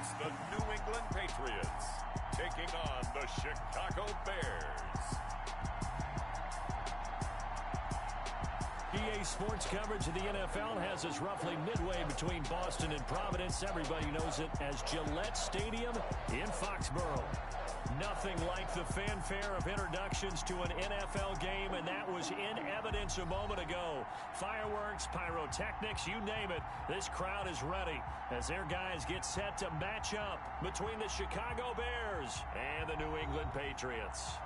It's the New England Patriots taking on the Chicago Bears. EA Sports coverage of the NFL has us roughly midway between Boston and Providence. Everybody knows it as Gillette Stadium in Foxborough. Nothing like the fanfare of introductions to an NFL game, and that was in evidence a moment ago. Fireworks, pyrotechnics, you name it. This crowd is ready as their guys get set to match up between the Chicago Bears and the New England Patriots.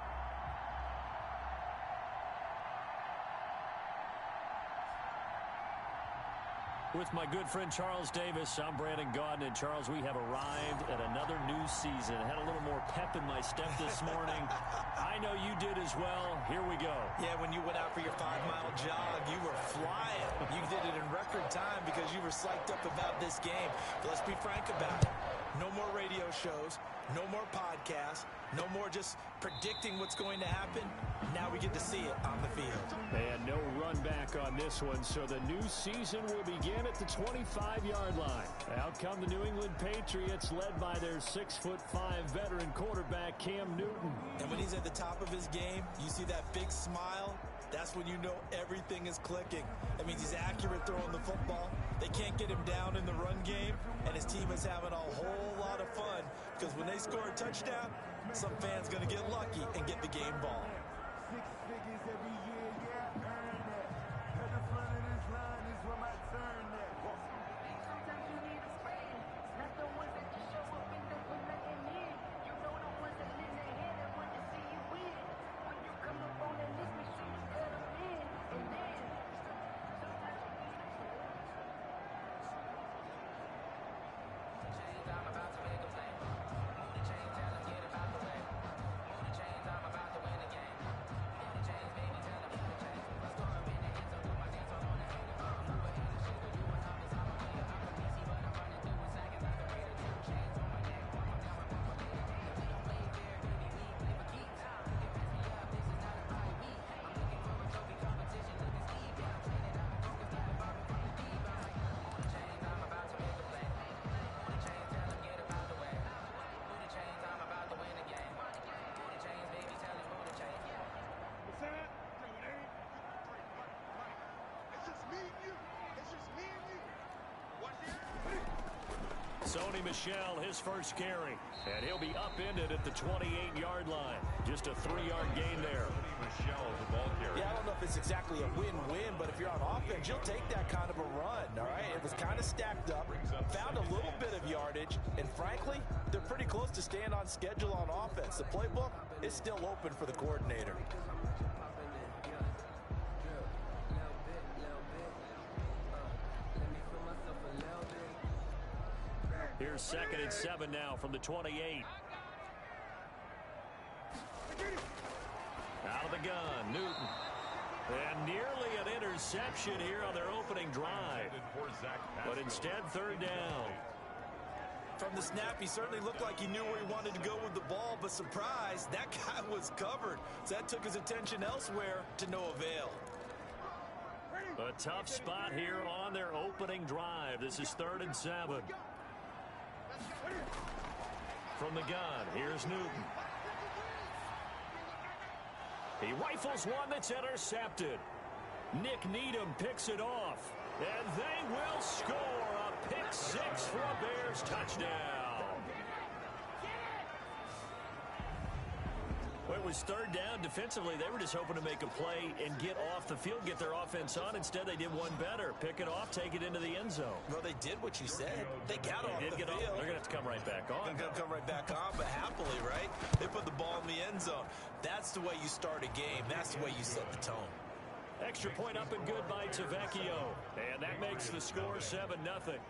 With my good friend Charles Davis, I'm Brandon Gaudin. And Charles, we have arrived at another new season. I had a little more pep in my step this morning. I know you did as well. Here we go. Yeah, when you went out for your 5-mile jog, you were flying. You did it in record time because you were psyched up about this game. But let's be frank about it. No more radio shows, no more podcasts, no more just predicting what's going to happen. Now we get to see it on the field. And no run back on this one, so the new season will begin at the 25-yard line. Out come the New England Patriots, led by their 6'5" veteran quarterback, Cam Newton. And when he's at the top of his game, you see that big smile. That's when you know everything is clicking. That means he's accurate throwing the football. They can't get him down in the run game, and his team is having a whole lot of fun because when they score a touchdown, some fan's going to get lucky and get the game ball. 6 figures every year, yeah, earn that. At the front of this line is where my turn at. Sometimes you need a spade. It's not the ones that just show up and don't put nothing in. You know the ones that lend their hand and want to see you win. When you come up on the list, make sure you cut them in. And then, sometimes you need a spade. I'm about to make a play. Move the chain, tell them get about the way. Move the chains, I'm about to win the game. Move the chains, baby, tell them move the chains. I score up in the end zone, do my dance on the hater. I'm moving in the shit, you want all this, I'm a player. I'm a PC, but I'm running through in seconds. I can read it, 2 chains on my neck. One more down, one more later. We don't play fair, baby, we play for keeps. It mess me up, this is not a bye week. I'm looking for a trophy competition, look at Steve. Yeah, I'm training, I'm focused, I'm about to from the deep. I'm like, move the chains, I'm about to make a play. Move the chains, tell them get about the way. Move the chains, I'm about to win the game. Move the chains, baby, tell them move the chains. What's that? Yo, it ain't. Right. It's just me and you. It's just me and you. Watch it. Sony Michel, his first carry. And he'll be upended at the 28-yard line. Just a 3-yard gain there. Michel, the ball carrier. Yeah, I don't know if it's exactly a win-win, but if you're on offense, you'll take that kind of a run, all right? It was kind of stacked up, found a little bit of yardage, and frankly, they're pretty close to staying on schedule on offense. The playbook is still open for the coordinator. Here's 2nd and 7 now from the 28. Out of the gun, Newton. And nearly an interception here on their opening drive. But instead, 3rd down. From the snap, he certainly looked like he knew where he wanted to go with the ball, but surprise, that guy was covered. So that took his attention elsewhere to no avail. A tough spot here on their opening drive. This is 3rd and 7. From the gun, here's Newton. He rifles one that's intercepted. Nick Needham picks it off. And they will score a pick 6 for a Bears touchdown. Well, it was 3rd down. Defensively, they were just hoping to make a play and get off the field, get their offense on. Instead, they did one better. Pick it off, take it into the end zone. Well, they did what you said. They got off the field. They're going to have to come right back on. They're going to come right back on, but happily, right? They put the ball in the end zone. That's the way you start a game. That's the way you set the tone. Extra point up and good by Tavecchio. And that makes the score 7-0.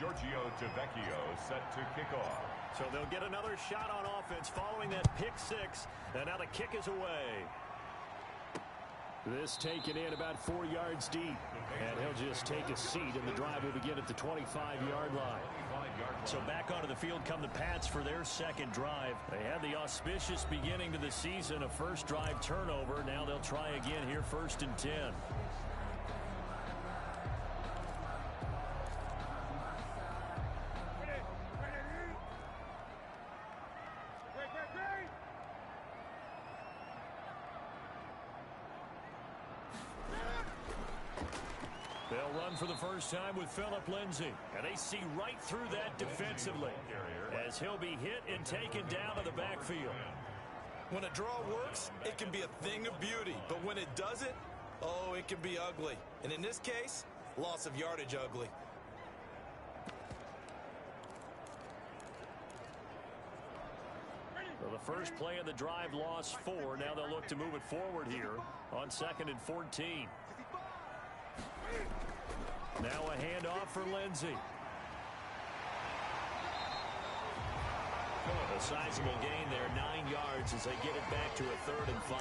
Giorgio Tavecchio set to kick off. So they'll get another shot on offense following that pick 6. And now the kick is away. This taken in about 4 yards deep. And he'll just take a seat, and the drive will begin at the 25-yard line. So back onto the field come the Pats for their 2nd drive. They had the auspicious beginning to the season, a first drive turnover. Now they'll try again here, 1st and 10. They'll run for the first time with Phillip Lindsay. And they see right through that defensively as he'll be hit and taken down to the backfield. When a draw works, it can be a thing of beauty. But when it doesn't, oh, it can be ugly. And in this case, loss of yardage ugly. So the first play of the drive lost 4. Now they'll look to move it forward here on 2nd and 14. Now a handoff for Lindsay. A sizable gain there, 9 yards as they get it back to a 3rd and 5.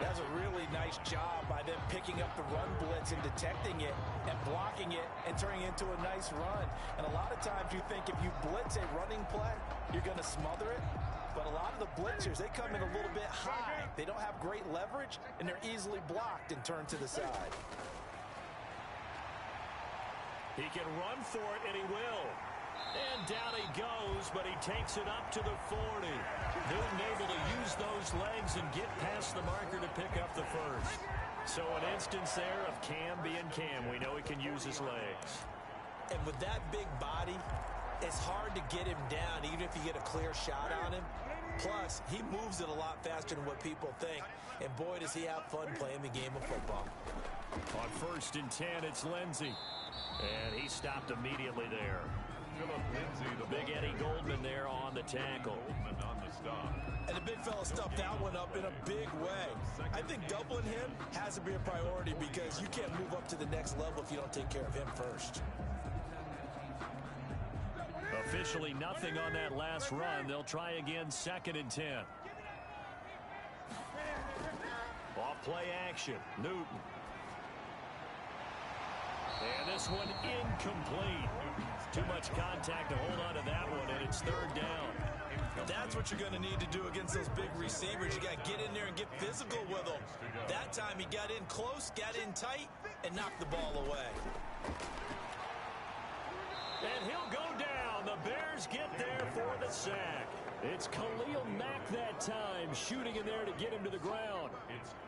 That's a really nice job by them picking up the run blitz and detecting it and blocking it and turning it into a nice run. And a lot of times you think if you blitz a running play, you're going to smother it. But a lot of the blitzers, they come in a little bit high. They don't have great leverage, and they're easily blocked and turned to the side. He can run for it, and he will. And down he goes, but he takes it up to the 40. Newton able to use those legs and get past the marker to pick up the first. So an instance there of Cam being Cam. We know he can use his legs. And with that big body, it's hard to get him down, even if you get a clear shot on him. Plus, he moves it a lot faster than what people think. And boy, does he have fun playing the game of football. On 1st and 10, it's Lindsay. And he stopped immediately there. Big Eddie Goldman there on the tackle. And the big fella stuffed that one up in a big way. I think doubling him has to be a priority because you can't move up to the next level if you don't take care of him first. Officially nothing on that last run. They'll try again 2nd and 10. Off play action. Newton. And this one incomplete. Too much contact to hold on to that one, and it's 3rd down. That's what you're going to need to do against those big receivers. You got to get in there and get physical with them. That time he got in close, got in tight, and knocked the ball away. And he'll go down. The Bears get there for the sack. It's Khalil Mack that time, shooting in there to get him to the ground.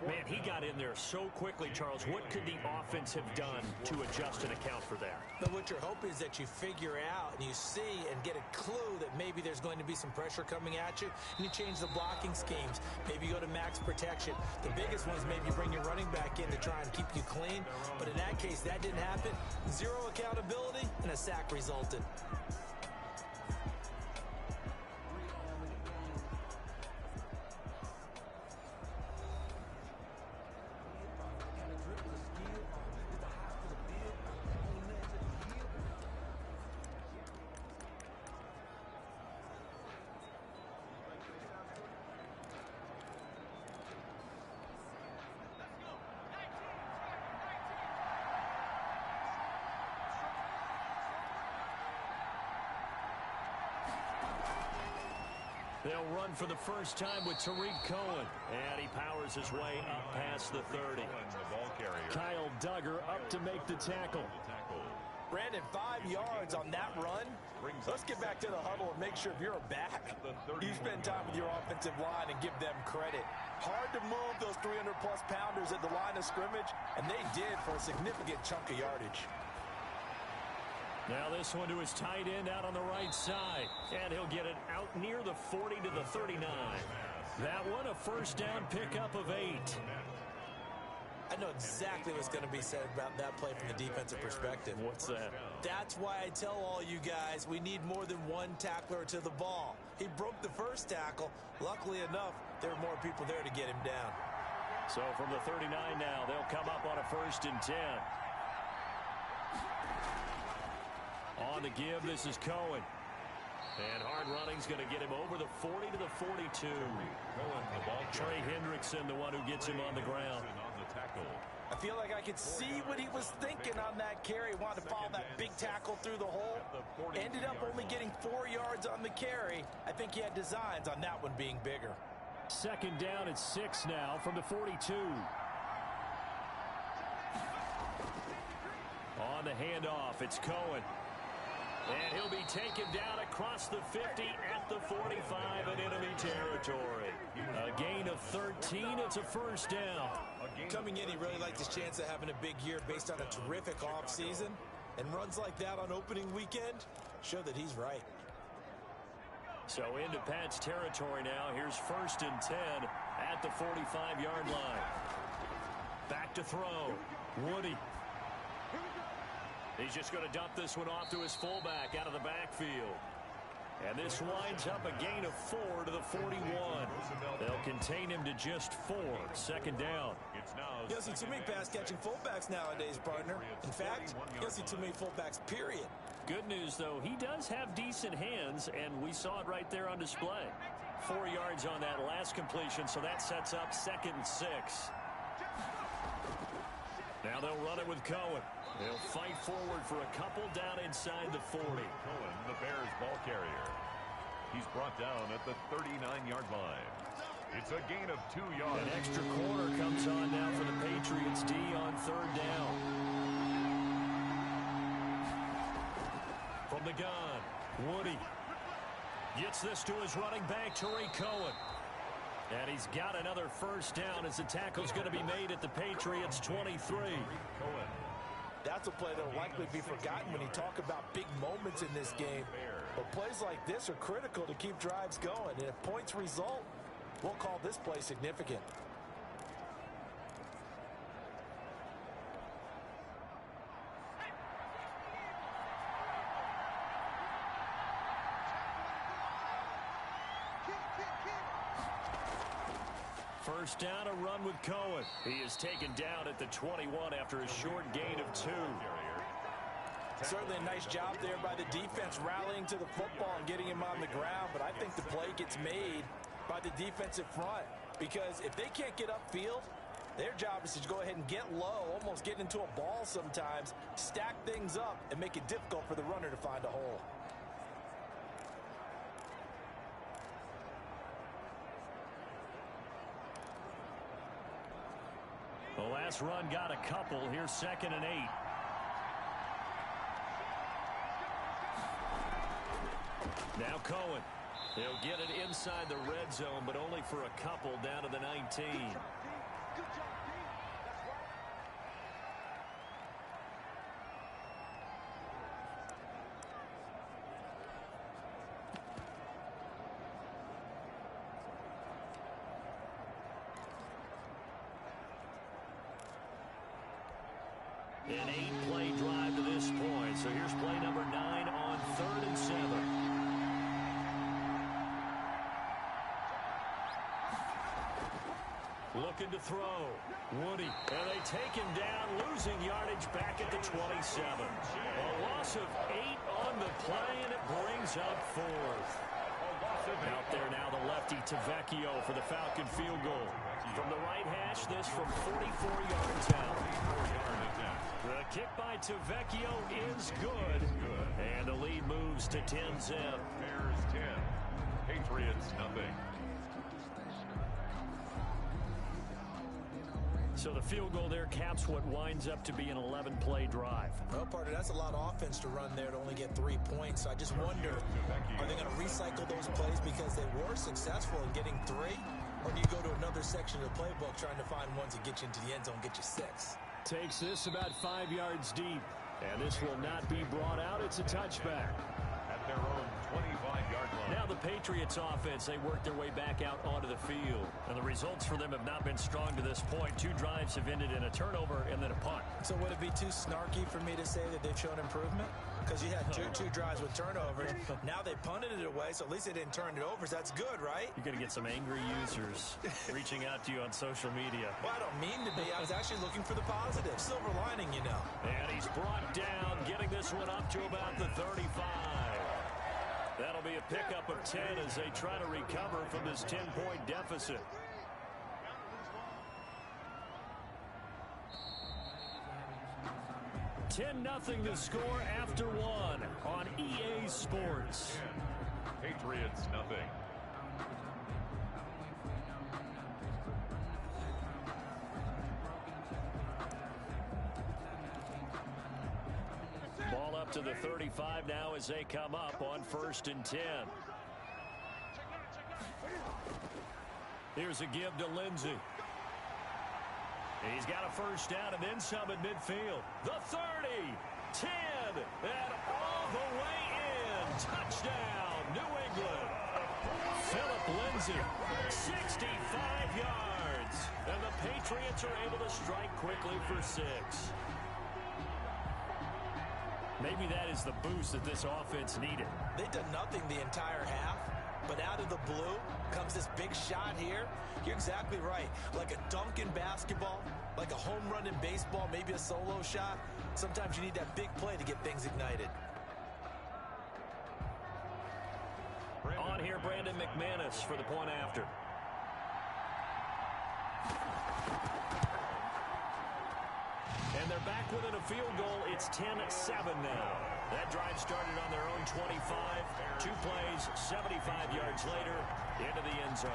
Man, he got in there so quickly, Charles. What could the offense have done to adjust and account for that? But what you're hoping is that you figure out and you see and get a clue that maybe there's going to be some pressure coming at you, and you change the blocking schemes. Maybe you go to max protection. The biggest one is maybe you bring your running back in to try and keep you clean. But in that case, that didn't happen. Zero accountability, and a sack resulted. They'll run for the first time with Tariq Cohen. And he powers his way up past the 30. Kyle Duggar up to make the tackle. Brandon, 5 yards on that run. Let's get back to the huddle and make sure if you're a back, you spend time with your offensive line and give them credit. Hard to move those 300-plus pounders at the line of scrimmage, and they did for a significant chunk of yardage. Now this one to his tight end out on the right side. And he'll get it out near the 40 to the 39. That one a first down pickup of 8. I know exactly what's going to be said about that play from the defensive perspective. What's that? That's why I tell all you guys we need more than one tackler to the ball. He broke the first tackle. Luckily enough, there were more people there to get him down. So from the 39 now, they'll come up on a 1st and 10. On the give, this is Cohen. And hard running's going to get him over the 40 to the 42. Trey Hendrickson, the one who gets him on the ground. I feel like I could see what he was thinking on that carry. Wanted to follow that big tackle through the hole. Ended up only getting 4 yards on the carry. I think he had designs on that one being bigger. 2nd down at 6 now from the 42. On the handoff, it's Cohen. And he'll be taken down across the 50 at the 45 in enemy territory. A gain of 13. It's a first down. Coming in, he really liked his chance of having a big year based on a terrific offseason. And runs like that on opening weekend show that he's right. So into Pat's territory now. Here's 1st and 10 at the 45-yard line. Back to throw. Woody. He's just going to dump this one off to his fullback out of the backfield. And this winds up a gain of 4 to the 41. They'll contain him to just 4. 2nd down. You don't see too many pass-catching fullbacks nowadays, partner. In fact, you don't see too many fullbacks, period. Good news, though, he does have decent hands, and we saw it right there on display. 4 yards on that last completion, so that sets up 2nd and 6. Now they'll run it with Cohen. They'll fight forward for a couple down inside the 40. Cohen, the Bears ball carrier. He's brought down at the 39-yard line. It's a gain of 2 yards. An extra corner comes on now for the Patriots D on 3rd down. From the gun, Woody gets this to his running back, Tariq Cohen. And he's got another 1st down as the tackle's going to be made at the Patriots 23. Cohen. That's a play that will likely be forgotten when you talk about big moments in this game. But plays like this are critical to keep drives going. And if points result, we'll call this play significant. First down, a run with Cohen. He is taken down at the 21 after a short gain of 2. Certainly a nice job there by the defense rallying to the football and getting him on the ground. But I think the play gets made by the defensive front. Because if they can't get upfield, their job is to go ahead and get low, almost get into a ball sometimes, stack things up, and make it difficult for the runner to find a hole. The last run got a couple. Here's 2nd and 8. Now Cohen. He'll get it inside the red zone, but only for a couple down to the 19. An 8-play drive to this point. So here's play number 9 on 3rd and 7. Looking to throw. Woody. And they take him down, losing yardage back at the 27. A loss of 8 on the play, and it brings up 4th. Out there now, the lefty Tavecchio for the Falcon field goal. From the right hash, this from 44 yards out. The kick by Tavecchio is good. And the lead moves to 10-zip. Bears 10. Patriots nothing. So the field goal there caps what winds up to be an 11-play drive. Well, partner, that's a lot of offense to run there to only get 3 points. So I just wonder, are they going to recycle those plays because they were successful in getting 3? Or do you go to another section of the playbook trying to find ones that get you into the end zone, get you 6? Takes this about 5 yards deep. And this will not be brought out. It's a touchback. At their own 25-yard line. Now the Patriots offense, they work their way back out onto the field. And the results for them have not been strong to this point. 2 drives have ended in a turnover and then a punt. So would it be too snarky for me to say that they've shown improvement? Because you had two drives with turnovers. Now they punted it away, so at least they didn't turn it over. So that's good, right? You're going to get some angry users reaching out to you on social media. Well, I don't mean to be. I was actually looking for the positive. Silver lining, you know. And he's brought down, getting this one up to about the 35. That'll be a pickup of 10 as they try to recover from this 10-point deficit. $10-0 to score after 1 on EA Sports. Patriots nothing. Ball up to the 35 now as they come up on 1st and 10. Here's a give to Lindsey. He's got a first down and then some at midfield. The 30, 10, and all the way in. Touchdown, New England. Philip Lindsay, 65 yards. And the Patriots are able to strike quickly for 6. Maybe that is the boost that this offense needed. They've done nothing the entire half, but out of the blue comes this big shot here. You're exactly right. Like a dunk in basketball, like a home run in baseball, maybe a solo shot. Sometimes you need that big play to get things ignited. On here, Brandon McManus for the point after. And they're back within a field goal. It's 10-7 now. That drive started on their own 25. 2 plays, 75 yards later, into the end zone.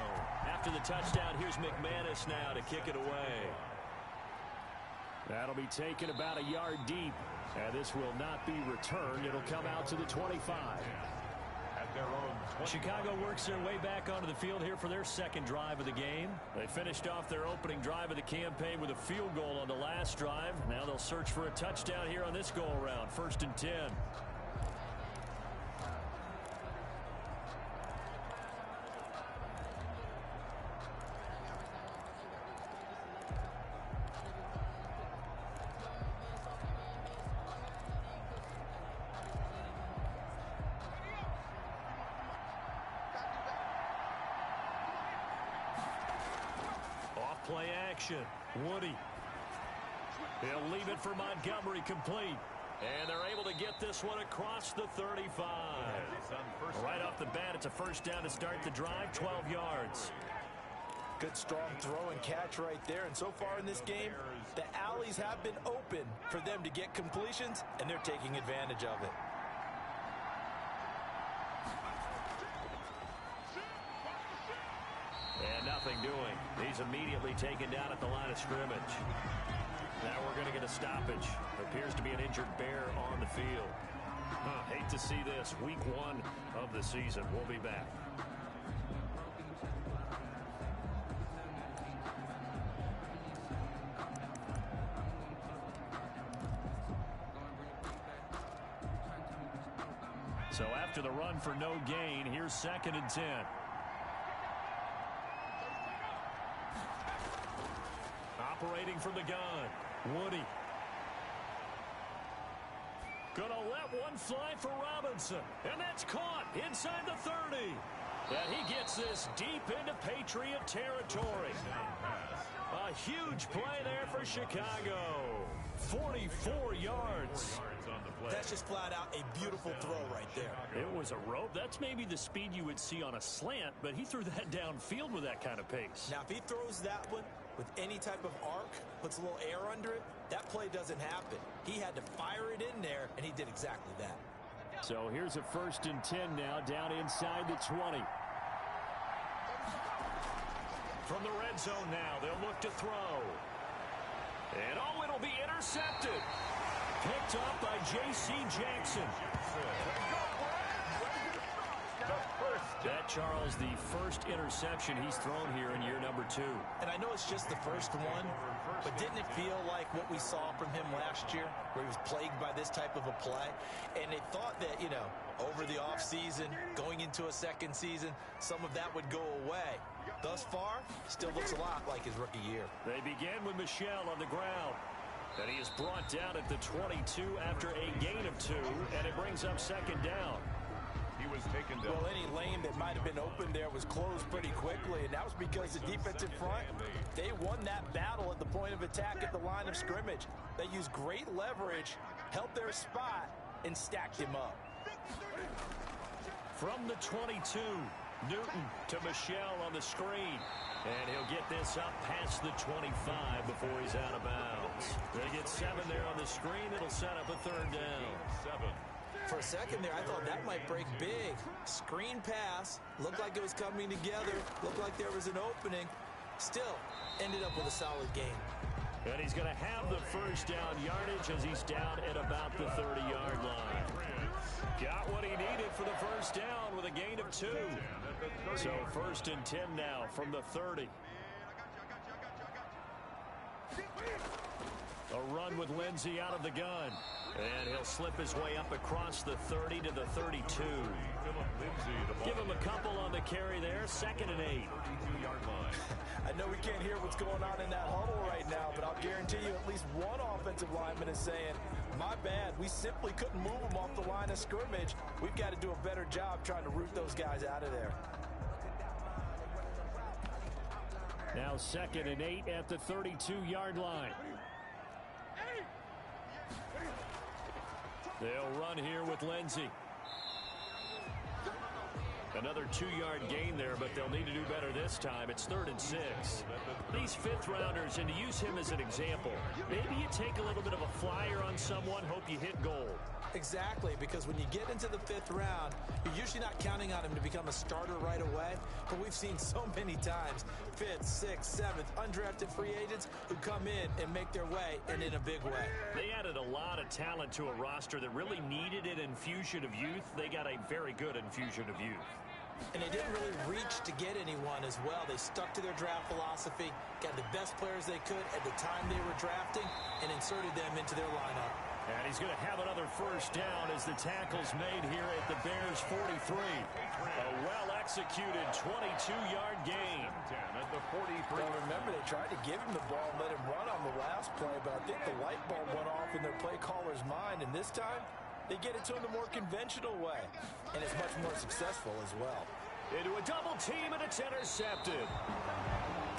After the touchdown, here's McManus now to kick it away. That'll be taken about a yard deep. And this will not be returned. It'll come out to the 25. At their own 20. Chicago works their way back onto the field here for their second drive of the game. They finished off their opening drive of the campaign with a field goal on the last drive. Now they'll search for a touchdown here on this go-around. 1st and 10. Play action. Woody. He'll leave it for Montgomery, complete. And they're able to get this one across the 35. Right off the bat, it's a first down to start the drive, 12 yards. Good strong throw and catch right there. And so far in this game, the alleys have been open for them to get completions, and they're taking advantage of it. And nothing doing. He's immediately taken down at the line of scrimmage. Now we're going to get a stoppage. Appears to be an injured Bear on the field. Hate to see this. Week 1 of the season. We'll be back. So after the run for no gain, here's 2nd and 10. Operating from the gun, Woody. Gonna let one fly for Robinson. And that's caught inside the 30. And he gets this deep into Patriot territory. A huge play there for Chicago. 44 yards. That's just flat out a beautiful throw right there. It was a rope. That's maybe the speed you would see on a slant, but he threw that downfield with that kind of pace. Now, if he throws that one with any type of arc, puts a little air under it, that play doesn't happen. He had to fire it in there, and he did exactly that. So here's a 1st and 10 now, down inside the 20. From the red zone now, they'll look to throw. And oh, it'll be intercepted. Picked up by J.C. Jackson. That, Charles, the first interception he's thrown here in year number 2. And I know it's just the first one, but didn't it feel like what we saw from him last year, where he was plagued by this type of a play? And they thought that, you know, over the offseason, going into a second season, some of that would go away. Thus far, still looks a lot like his rookie year. They begin with Michel on the ground. And he is brought down at the 22 after a gain of 2, and it brings up 2nd down. He was taken down. Well, any lane that might have been open there was closed pretty quickly, and that was because the defensive front, they won that battle at the point of attack at the line of scrimmage. They used great leverage, held their spot, and stacked him up. From the 22, Newton to Michel on the screen. And he'll get this up past the 25 before he's out of bounds. They get 7 there on the screen. It'll set up a 3rd down. 7. For a second there, I thought that might break big. Screen pass. Looked like it was coming together. Looked like there was an opening. Still, ended up with a solid game. And he's going to have the first down yardage as he's down at about the 30-yard line. Got what he needed for the first down with a gain of 2. So 1st and 10 now from the 30. A run with Lindsey out of the gun. And he'll slip his way up across the 30 to the 32. Give him a couple on the carry there. 2nd and 8. I know we can't hear what's going on in that huddle right now, but I'll guarantee you at least one offensive lineman is saying, my bad, we simply couldn't move them off the line of scrimmage. We've got to do a better job trying to root those guys out of there. Now 2nd and 8 at the 32-yard line. They'll run here with Lindsey. Another 2-yard gain there, but they'll need to do better this time. It's 3rd and 6. These fifth-rounders, and to use him as an example, maybe you take a little bit of a flyer on someone, hope you hit goal. Exactly, because when you get into the 5th round, you're usually not counting on him to become a starter right away. But we've seen so many times 5th, 6th, 7th, undrafted free agents who come in and make their way, and in a big way. They added a lot of talent to a roster that really needed an infusion of youth. They got a very good infusion of youth. And they didn't really reach to get anyone as well. They stuck to their draft philosophy, got the best players they could at the time they were drafting, and inserted them into their lineup. And he's going to have another first down as the tackle's made here at the Bears' 43. A well-executed 22-yard gain. At the 43. Now remember, they tried to give him the ball and let him run on the last play, but I think the light bulb went off in their play caller's mind, and this time they get it to him the more conventional way, and it's much more successful as well. Into a double team, and it's intercepted.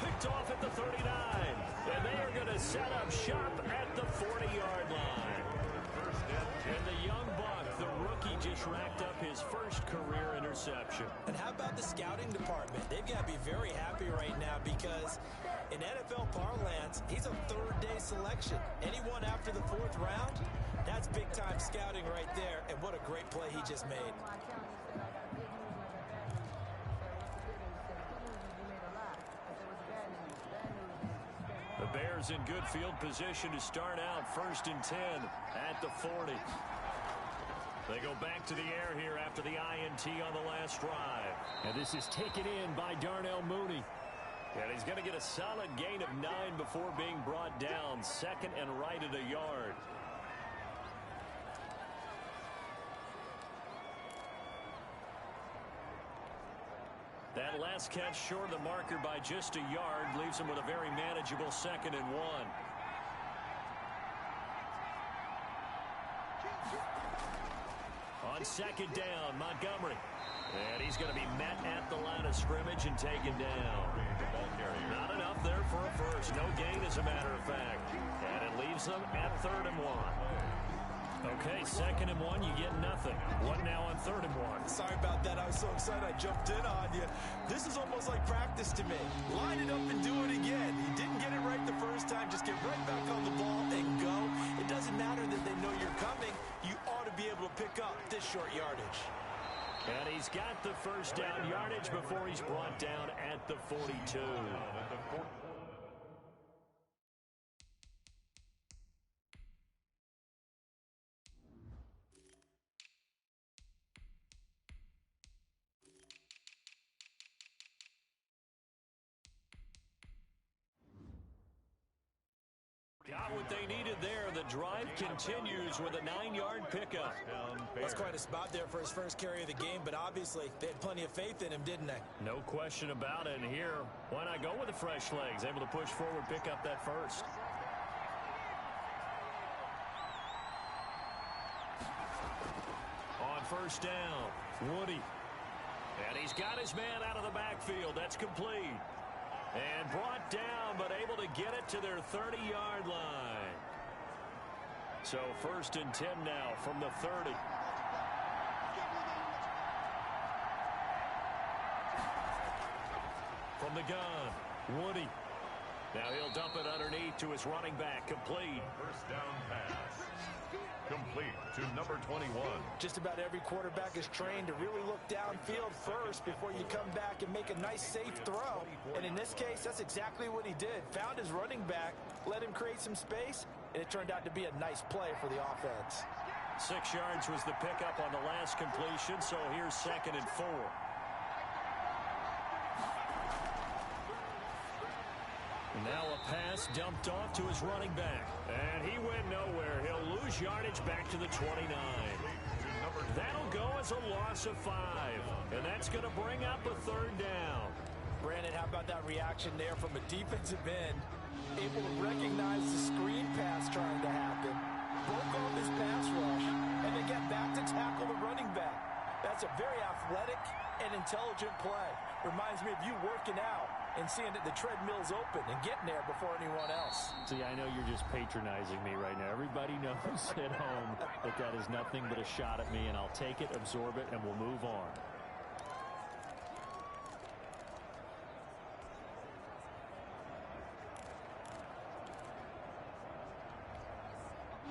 Picked off at the 39, and they are going to set up shop at the 40-yard line. And the young buck, the rookie, just racked up his first career interception. And how about the scouting department? They've got to be very happy right now because in NFL parlance, he's a third-day selection. Anyone after the 4th round, that's big-time scouting right there, and what a great play he just made. The Bears in good field position to start out 1st and 10 at the 40. They go back to the air here after the INT on the last drive. And this is taken in by Darnell Mooney. And he's going to get a solid gain of 9 before being brought down. 2nd and right at a yard. That last catch short of the marker by just a yard leaves him with a very manageable 2nd and 1. On 2nd down, Montgomery. And he's going to be met at the line of scrimmage and taken down. Not enough there for a first. No gain, as a matter of fact. And it leaves them at 3rd and 1. Okay, 2nd and 1, you get nothing. What now on 3rd and 1? Sorry about that. I was so excited I jumped in on you. This is almost like practice to me. Line it up and do it again. You didn't get it right the first time. Just get right back on the ball and go. It doesn't matter that they know you're coming. You ought to be able to pick up this short yardage. And he's got the first down yardage before he's brought down at the 42. Got what they needed there. The drive continues with a 9-yard pickup. That's quite a spot there for his first carry of the game, but obviously they had plenty of faith in him, didn't they? No question about it. And here, why not go with the fresh legs? Able to push forward, pick up that first. On 1st down, Woody. And he's got his man out of the backfield. That's complete. And brought down, but able to get it to their 30-yard line. So 1st and 10 now from the 30. From the gun, Woody. Now he'll dump it underneath to his running back. Complete. First down pass. Complete to number 21. Just about every quarterback is trained to really look downfield first before you come back and make a nice, safe throw. And in this case, that's exactly what he did. Found his running back, let him create some space, and it turned out to be a nice play for the offense. 6 yards was the pickup on the last completion, so here's 2nd and 4. Now a pass dumped off to his running back. And he went nowhere. He'll lose yardage back to the 29. That'll go as a loss of 5. And that's going to bring up a third down. Brandon, how about that reaction there from a defensive end? Able to recognize the screen pass trying to happen. Broke off his pass rush. And then get back to tackle the running back. That's a very athletic and intelligent play. Reminds me of you working out and seeing that the treadmill's open and getting there before anyone else. See, I know you're just patronizing me right now. Everybody knows at home that that is nothing but a shot at me, and I'll take it, absorb it, and we'll move on.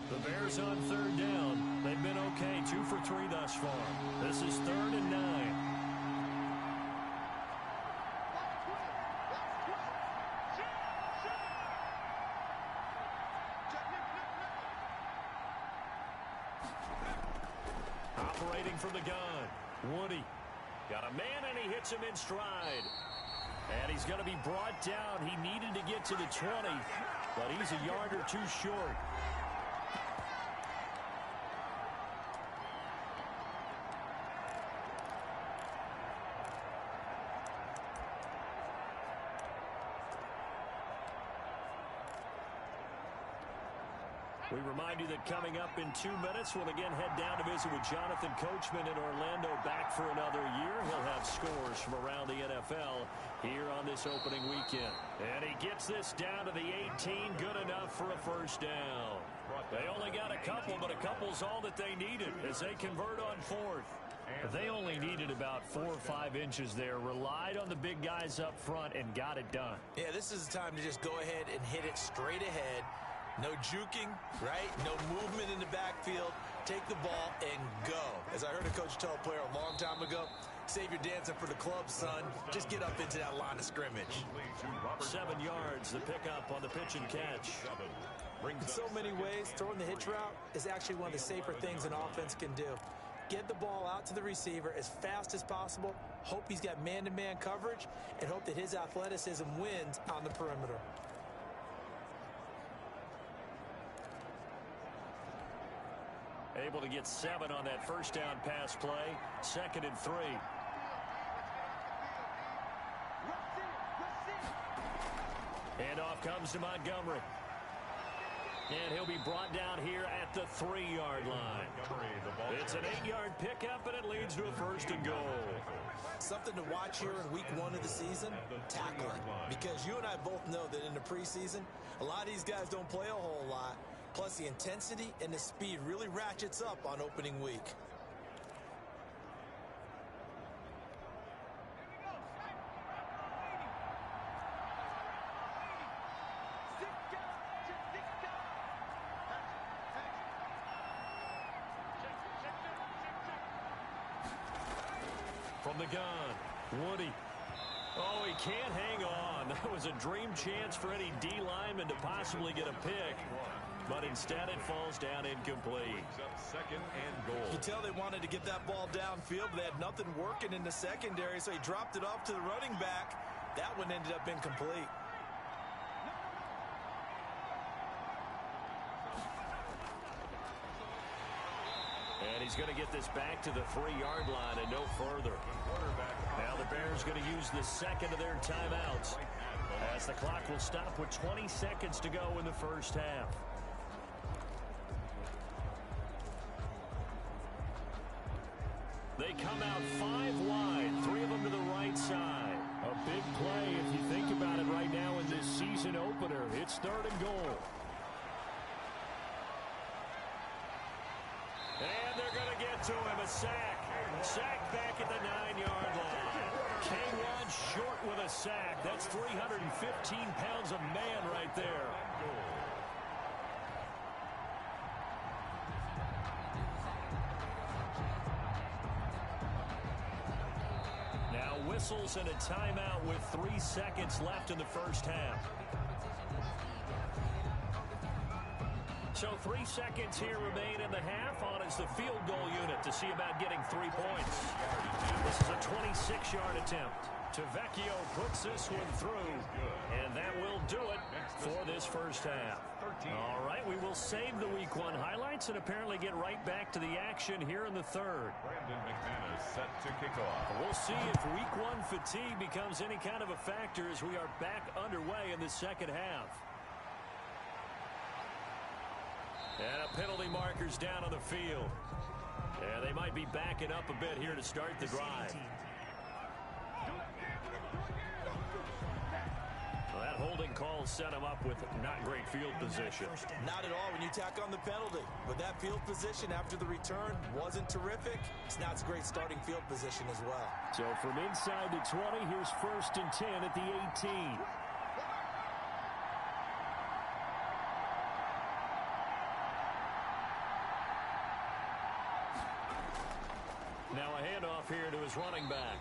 The Bears on third down. They've been okay, 2 for 3 thus far. This is 3rd and 9. Operating from the gun, Woody. Got a man, and he hits him in stride. And he's going to be brought down. He needed to get to the 20, but he's a yard or 2 short. We remind you that coming up in 2 minutes, we'll again head down to visit with Jonathan Coachman in Orlando, back for another year. He'll have scores from around the NFL here on this opening weekend. And he gets this down to the 18, good enough for a first down. They only got a couple, but a couple's all that they needed as they convert on 4th. They only needed about 4 or 5 inches there, relied on the big guys up front, and got it done. Yeah, this is the time to just go ahead and hit it straight ahead. No juking, right? No movement in the backfield. Take the ball and go. As I heard a coach tell a player a long time ago, save your dancing for the club, son. Just get up into that line of scrimmage. 7 yards, the pickup on the pitch and catch. In so many ways, throwing the hitch route is actually one of the safer things an offense can do. Get the ball out to the receiver as fast as possible, hope he's got man-to-man coverage, and hope that his athleticism wins on the perimeter. Able to get 7 on that first down pass play. 2nd and 3. And off comes to Montgomery. And he'll be brought down here at the 3-yard line. It's an 8-yard pickup, and it leads to a 1st and goal. Something to watch here in week 1 of the season, tackling. Because you and I both know that in the preseason, a lot of these guys don't play a whole lot. Plus, the intensity and the speed really ratchets up on opening week. From the gun, Woody. Oh, he can't hang on. That was a dream chance for any D lineman to possibly get a pick. But instead it falls down incomplete. 2nd and goal. You can tell they wanted to get that ball downfield, but they had nothing working in the secondary, so he dropped it off to the running back. That one ended up incomplete. And he's going to get this back to the 3-yard line and no further. Now the Bears going to use the 2nd of their timeouts, as the clock will stop with 20 seconds to go in the first half. They come out 5 wide, 3 of them to the right side. A big play if you think about it right now in this season opener. It's 3rd and goal. And they're going to get to him, a sack. Sack back at the 9-yard line. K1 short with a sack. That's 315 pounds of man right there. Whistles and a timeout with 3 seconds left in the first half. So 3 seconds here remain in the half. On is the field goal unit to see about getting 3 points. This is a 26-yard attempt. Tavecchio puts this one through, and that will do it for this first half. All right, we will save the Week 1 highlights and apparently get right back to the action here in the third. Brandon McManus set to kick off. We'll see if Week 1 fatigue becomes any kind of a factor as we are back underway in the second half. And a penalty marker's down on the field. And they might be backing up a bit here to start the drive. Well, that holding call set him up with not great field position. Not at all when you tack on the penalty. But that field position after the return wasn't terrific. It's not a great starting field position as well. So from inside the 20, here's 1st and 10 at the 18. Now a handoff here to his running back.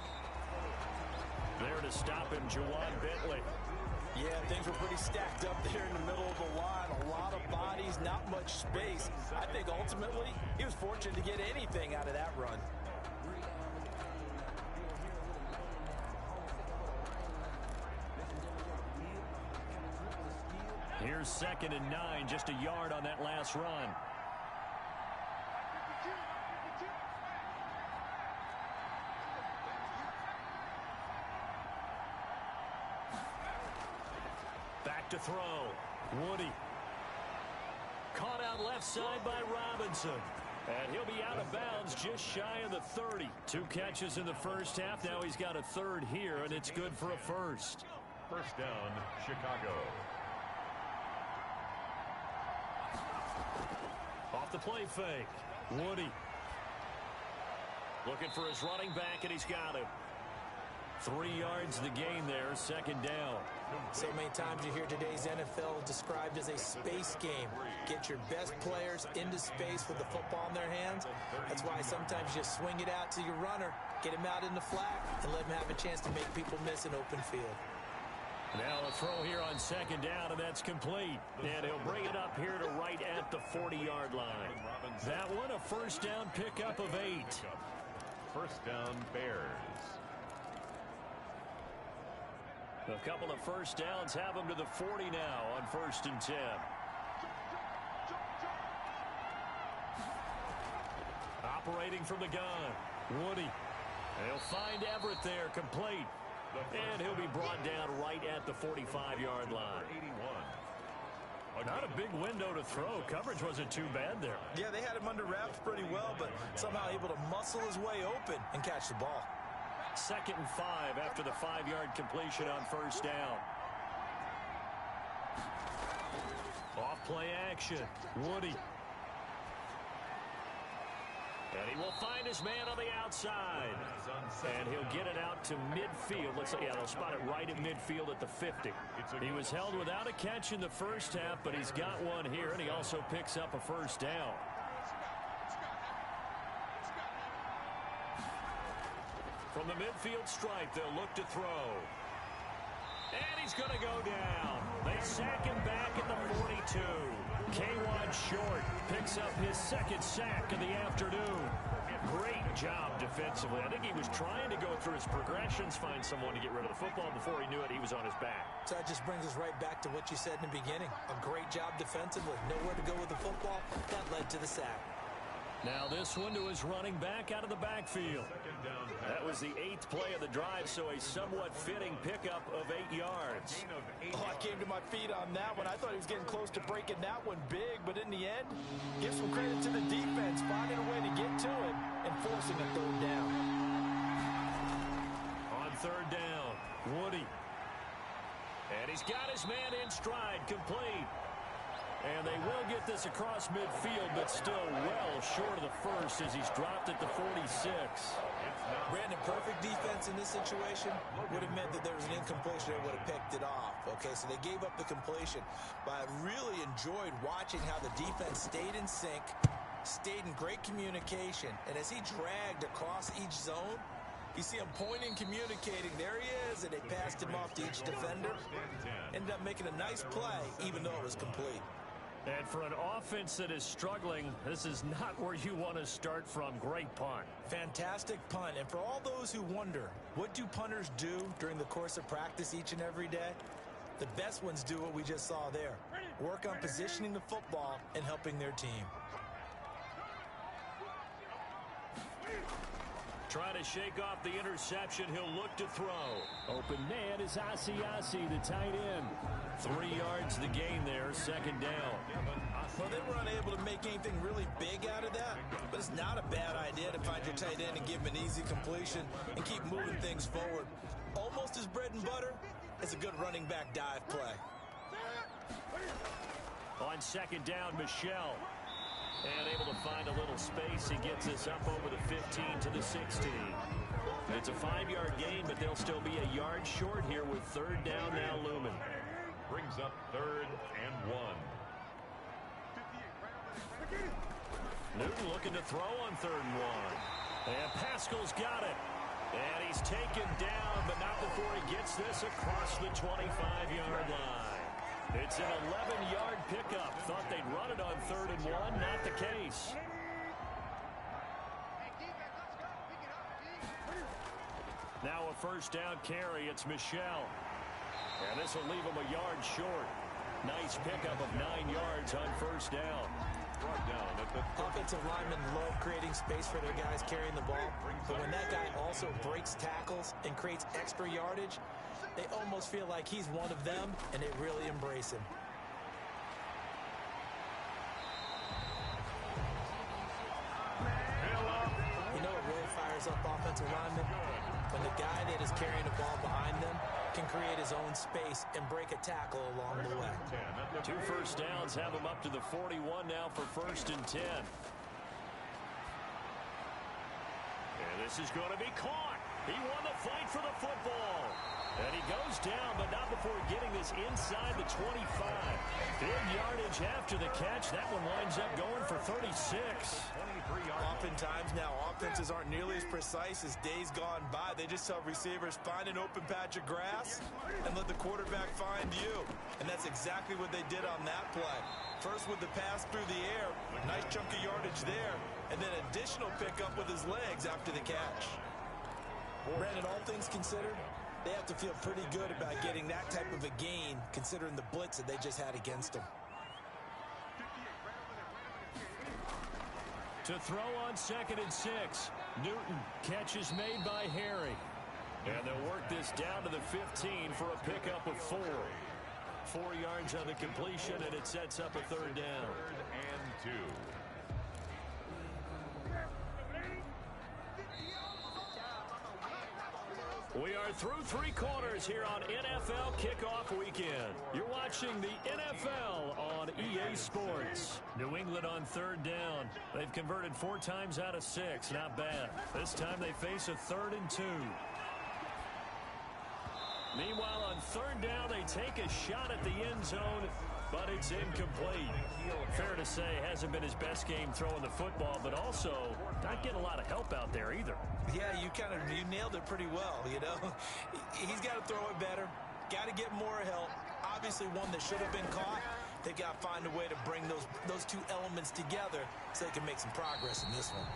There to stop him, Juwan Bentley. Yeah, things were pretty stacked up there in the middle of the line. A lot of bodies, not much space. I think ultimately he was fortunate to get anything out of that run. Here's 2nd and 9, just a yard on that last run. Back to throw. Woody. Caught out left side by Robinson. And he'll be out of bounds just shy of the 30. 2 catches in the first half. Now he's got a 3rd here, and it's good for a 1st. First down, Chicago. Off the play fake. Woody. Looking for his running back, and he's got him. 3 yards the gain there, 2nd down. So many times you hear today's NFL described as a space game. Get your best players into space with the football in their hands. That's why sometimes you swing it out to your runner, get him out in the flat, and let him have a chance to make people miss an open field. Now a throw here on 2nd down, and that's complete. And he'll bring it up here to right at the 40-yard line. That one a first down pickup of 8. First down, Bears. A couple of first downs have them to the 40 now on 1st and 10. Operating from the gun. Woody. They'll find Everett there, complete. And he'll be brought down right at the 45-yard line. 81. Not a big window to throw. Coverage wasn't too bad there. Yeah, they had him under wraps pretty well, but somehow able to muscle his way open and catch the ball. 2nd and 5 after the 5-yard completion on 1st down. Off play action. Woody. And he will find his man on the outside. And he'll get it out to midfield. Let's say, yeah, they'll spot it right at midfield at the 50. He was held without a catch in the first half, but he's got one here, and he also picks up a first down. From the midfield stripe, they'll look to throw. And he's going to go down. They sack him back at the 42. K-Wad Short picks up his 2nd sack of the afternoon. Great job defensively. I think he was trying to go through his progressions, find someone to get rid of the football. Before he knew it, he was on his back. So that just brings us right back to what you said in the beginning. A great job defensively. Nowhere to go with the football. That led to the sack. Now this one to his running back out of the backfield. That was the 8th play of the drive, so a somewhat fitting pickup of 8 yards. Oh, I came to my feet on that one. I thought he was getting close to breaking that one big, but in the end, give some credit to the defense, finding a way to get to it and forcing a 3rd down. On 3rd down, Woody. And he's got his man in stride, complete. And they will get this across midfield, but still well short of the 1st as he's dropped at the 46. Brandon, perfect defense in this situation would have meant that there was an incompletion that would have picked it off. Okay, so they gave up the completion. But I really enjoyed watching how the defense stayed in sync, stayed in great communication. And as he dragged across each zone, you see him pointing, communicating. There he is, and they passed him off to each defender. Ended up making a nice play, even though it was complete. And for an offense that is struggling, this is not where you want to start from. Great punt. Fantastic punt. And for all those who wonder, what do punters do during the course of practice each and every day? The best ones do what we just saw there. Work on positioning the football and helping their team. Trying to shake off the interception. He'll look to throw. Open man is Asiasi, the tight end. 3 yards the gain there, second down. Well, they were unable to make anything really big out of that, but it's not a bad idea to find your tight end and give him an easy completion and keep moving things forward. Almost as bread and butter as a good running back dive play. On second down, Michelle. And able to find a little space. He gets us up over the 15 to the 16. It's a 5-yard gain, but they'll still be a yard short here with third down now looming. Brings up 3rd and 1. Newton looking to throw on 3rd and 1. And Pascal's got it. And he's taken down, but not before he gets this across the 25-yard line. It's an 11-yard pickup. Thought they'd run it on 3rd and 1. Not the case. Now a first down carry. It's Michelle. And this will leave him a yard short. Nice pickup of 9 yards on first down. Brought down at the Offensive linemen love creating space for their guys carrying the ball. But when that guy also breaks tackles and creates extra yardage, they almost feel like he's one of them, and they really embrace him. You know what really fires up offensive linemen? When the guy that is carrying the ball behind them can create his own space and break a tackle along the way. 2 first downs have him up to the 41 now for 1st and 10. And this is going to be caught. He won the fight for the football. And he goes down, but not before getting this inside the 25. Big yardage after the catch. That one winds up going for 36. Oftentimes now, offenses aren't nearly as precise as days gone by. They just tell receivers, find an open patch of grass and let the quarterback find you. And that's exactly what they did on that play. First with the pass through the air, nice chunk of yardage there, and then additional pickup with his legs after the catch. Brandon, all things considered, they have to feel pretty good about getting that type of a gain, considering the blitz that they just had against them. To throw on 2nd and 6. Newton, catch is made by Harry. And they'll work this down to the 15 for a pickup of 4. 4 yards on the completion, and it sets up a 3rd down. 3rd and 2. We are through 3 quarters here on NFL Kickoff Weekend. You're watching the NFL on EA Sports. New England on 3rd down. They've converted 4 times out of 6. Not bad. This time they face a 3rd and 2. Meanwhile, on 3rd down, they take a shot at the end zone, but it's incomplete. Fair to say, hasn't been his best game throwing the football, but also not getting a lot of help out there either. Yeah, you nailed it pretty well, you know. He's got to throw it better, got to get more help. Obviously one that should have been caught. They got to find a way to bring those 2 elements together so they can make some progress in this one.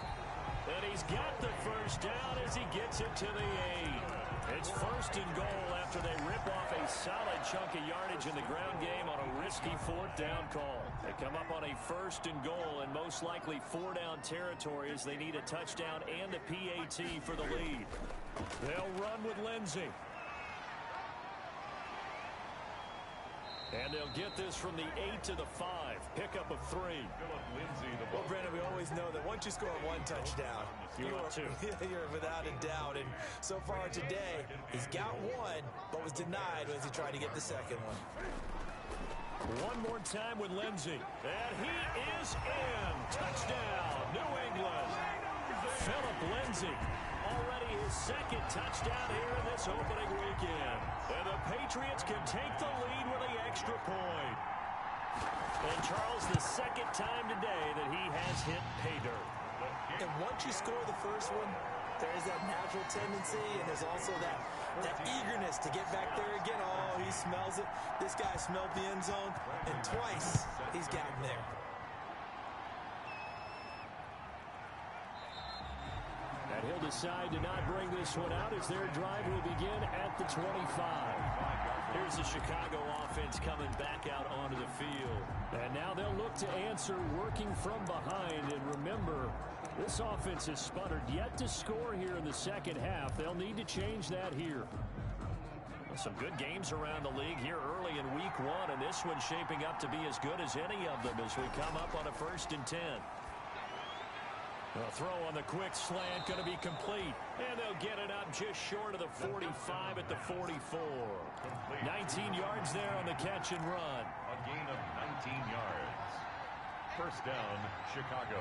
And he's got the first down as he gets it to the 8. It's 1st and goal after they rip off a solid chunk of yardage in the ground game on a risky 4th down call. They come up on a 1st and goal and most likely 4-down territory as they need a touchdown and a PAT for the lead. They'll run with Lindsey. And they'll get this from the 8 to the 5. Pickup of 3. Well, Brandon, we always know that once you score 1 touchdown, you're without a doubt. And so far today, he's got 1, but was denied as he tried to get the second one. One more time with Lindsey. And he is in. Touchdown, New England. Philip Lindsey. Already his 2nd touchdown here in this opening weekend. And the Patriots can take the lead with the extra point. And Charles, the 2nd time today that he has hit pay dirt. And once you score the first one, There is that natural tendency, and there's also that eagerness to get back there again. Oh, he smells it. This guy smelled the end zone, and twice he's gotten there. And he'll decide to not bring this one out as their drive will begin at the 25. Here's the Chicago offense coming back out onto the field. And now they'll look to answer working from behind. And remember, this offense has sputtered yet to score here in the second half. They'll need to change that here. Well, some good games around the league here early in week one, and this one's shaping up to be as good as any of them as we come up on a 1st and 10. A throw on the quick slant going to be complete, and they'll get it up just short of the 45 at the 44. 19 yards there on the catch and run. A gain of 19 yards. First down, Chicago.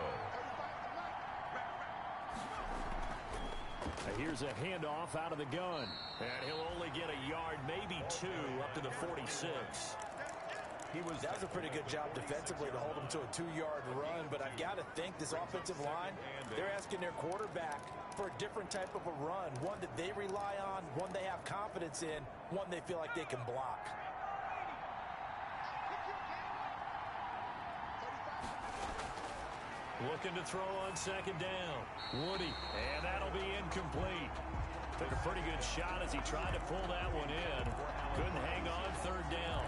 Here's a handoff out of the gun, and he'll only get a yard, maybe 2, up to the 46. That was a pretty good job defensively to hold him to a 2-yard run, but I've got to think this offensive line, they're asking their quarterback for a different type of a run, one that they rely on, one they have confidence in, one they feel like they can block. Looking to throw on 2nd down. Woody, and that'll be incomplete. Took a pretty good shot as he tried to pull that one in. Couldn't hang on 3rd down.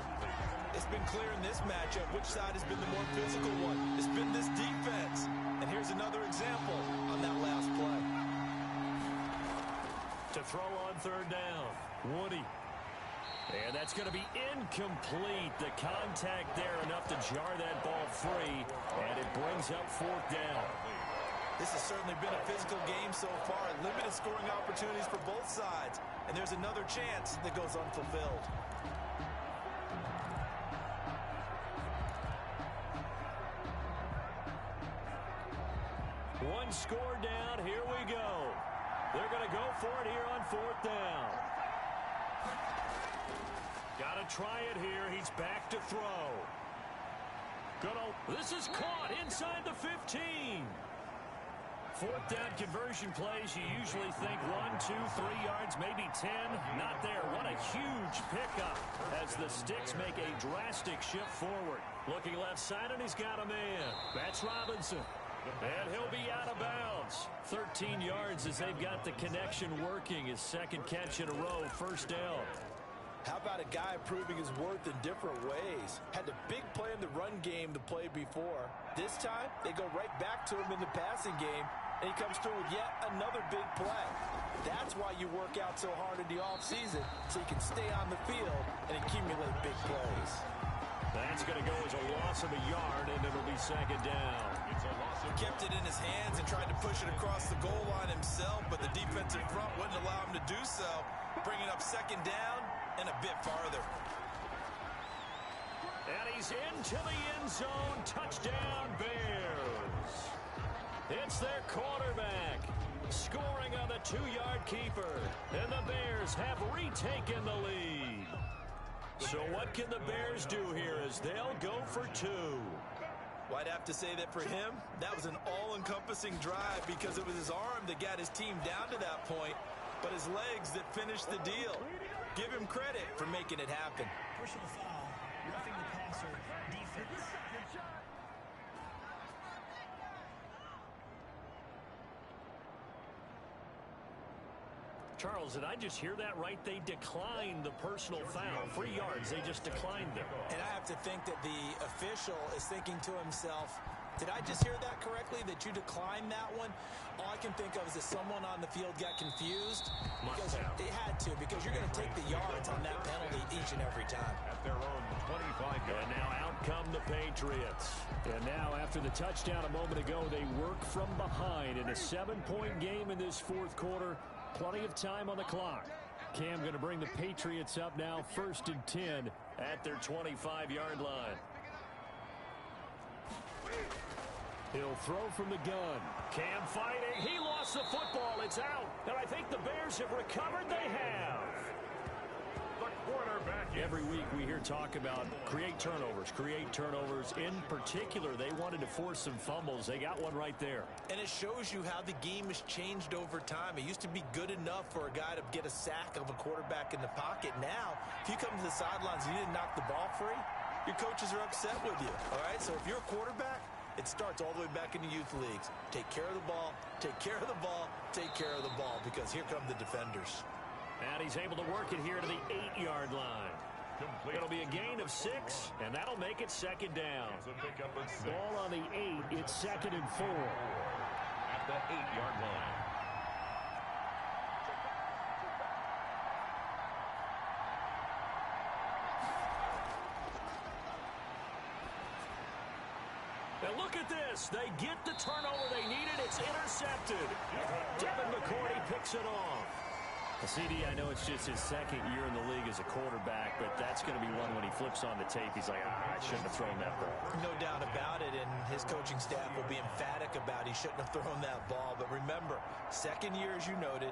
It's been clear in this matchup which side has been the more physical one. It's been this defense. And here's another example on that last play. To throw on 3rd down. Woody. And that's going to be incomplete. The contact there enough to jar that ball free. And it brings up 4th down. This has certainly been a physical game so far. Limited scoring opportunities for both sides. And there's another chance that goes unfulfilled. One score down. Here we go. They're going to go for it here on 4th down. Got to try it here. He's back to throw. This is caught inside the 15. 4th down conversion plays. You usually think 1, 2, 3 yards, maybe 10. Not there. What a huge pickup as the Sticks make a drastic shift forward. Looking left side, and he's got a man. That's Robinson. And he'll be out of bounds. 13 yards as they've got the connection working. His 2nd catch in a row. 1st down. How about a guy proving his worth in different ways? Had a big play in the run game the play before. This time, they go right back to him in the passing game, and he comes through with yet another big play. That's why you work out so hard in the offseason, so you can stay on the field and accumulate big plays. That's going to go as a loss of a yard, and it'll be 2nd down. He kept it in his hands and tried to push it across the goal line himself, but the defensive front wouldn't allow him to do so, bringing up 2nd down and a bit farther. And he's into the end zone. Touchdown, Bears. It's their quarterback scoring on the 2-yard keeper. And the Bears have retaken the lead. So what can the Bears do here as they'll go for 2? Well, I'd have to say that for him, that was an all-encompassing drive because it was his arm that got his team down to that point, but his legs that finished the deal. Give him credit for making it happen. Personal foul, roughing the passer, defense. Charles, did I just hear that right? They declined the personal foul. 3 yards, they just declined them. And I have to think that the official is thinking to himself, did I just hear that correctly, that you declined that one? All I can think of is that someone on the field got confused. Because they had to, because you're going to take the yards on that penalty each and every time. At their own 25-yard. And now out come the Patriots. And now after the touchdown a moment ago, they work from behind in a 7-point game in this 4th quarter. Plenty of time on the clock. Cam going to bring the Patriots up now 1st and 10 at their 25-yard line. He'll throw from the gun. Cam fighting. He lost the football. It's out. And I think the Bears have recovered. They have. The Quarterback. Every week we hear talk about create turnovers, create turnovers. In particular, they wanted to force some fumbles. They got one right there. And it shows you how the game has changed over time. It used to be good enough for a guy to get a sack of a quarterback in the pocket. Now, if you come to the sidelines and you didn't knock the ball free, your coaches are upset with you. All right, so if you're a quarterback, it starts all the way back in the youth leagues. Take care of the ball, take care of the ball, take care of the ball, because here come the defenders. And he's able to work it here to the 8-yard line. Complete. It'll be a gain of 6, and that'll make it second down. It's a pickup of 6. Ball on the 8. It's 2nd and 4. At the 8-yard line. Now look at this. They get the turnover they needed. It's intercepted. Devin McCourty picks it off. CD, I know it's just his 2nd year in the league as a quarterback, but that's going to be one when he flips on the tape. He's like, I shouldn't have thrown that ball. No doubt about it, and his coaching staff will be emphatic about he shouldn't have thrown that ball. But remember, 2nd year, as you noted,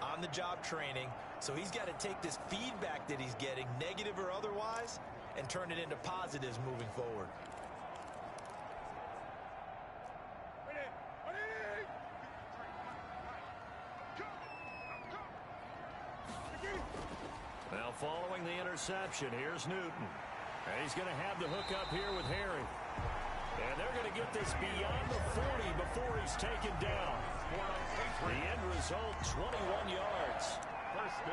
on-the-job training, so he's got to take this feedback that he's getting, negative or otherwise, and turn it into positives moving forward. Now following the interception, here's Newton. And he's going to have the hook up here with Harry. And they're going to get this beyond the 40 before he's taken down. The end result, 21 yards.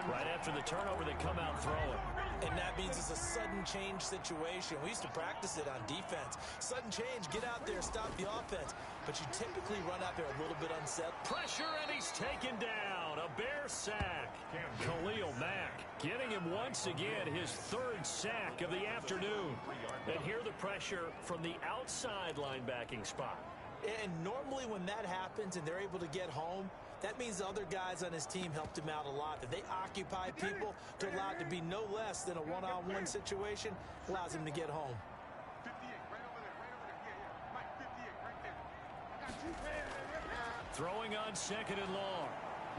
Right after the turnover, they come out throwing. And that means it's a sudden change situation. We used to practice it on defense. Sudden change, get out there, stop the offense. But you typically run out there a little bit unsettled. Pressure, and he's taken down. A Bear sack. Khalil Mack getting him once again, his 3rd sack of the afternoon. And here the pressure from the outside linebacking spot. And normally when that happens and they're able to get home, that means the other guys on his team helped him out a lot. That they occupy people to allow it to be no less than a one-on-one situation, allows him to get home. 58, right over there, right over there. Yeah. Mike, 58, right there. I got you. Throwing on 2nd and long.